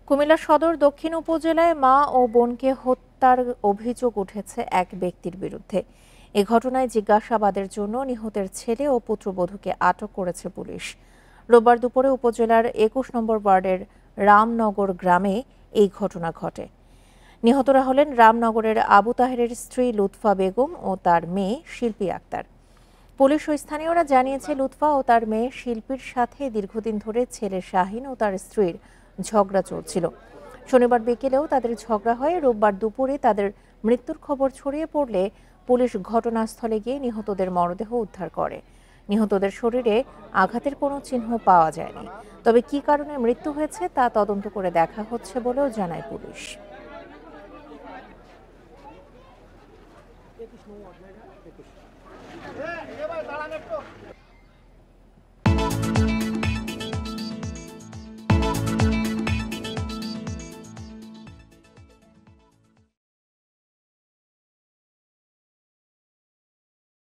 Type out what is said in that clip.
কুমিল্লা সদর দক্ষিণ উপজেলায় মা ও বোনকে হত্যার অভিযোগ উঠেছে এক ব্যক্তির বিরুদ্ধে। এ ঘটনায় জিজ্ঞাসাবাদের জন্য নিহতের ছেলে ও পুত্রবধূকে আটক করেছে পুলিশ। রোববার দুপুরে উপজেলার ২১ নম্বর ওয়ার্ডের রামনগর গ্রামে এই ঘটনা ঘটে। নিহতরা হলেন রামনগরের আবু তাহেরের স্ত্রী লুৎফা বেগম ও তার মেয়ে শিল্পী আক্তার। পুলিশ ও স্থানীয়রা জানিয়েছে, লুৎফা ও তার মেয়ে শিল্পীর সাথে দীর্ঘদিন ধরে ছেলে শাহিন ও তার স্ত্রীর ঝগড়া চলছিল। শনিবার বিকেলেও তাদের ঝগড়া হয়। রোববার দুপুরে তাদের মৃত্যুর খবর ছড়িয়ে পড়লে পুলিশ ঘটনাস্থলে গিয়ে নিহতদের মরদেহ উদ্ধার করে। নিহতদের শরীরে আঘাতের কোনো চিহ্ন পাওয়া যায়নি। তবে কী কারণে মৃত্যু হয়েছে তা তদন্ত করে দেখা হচ্ছে বলেও জানায় পুলিশ।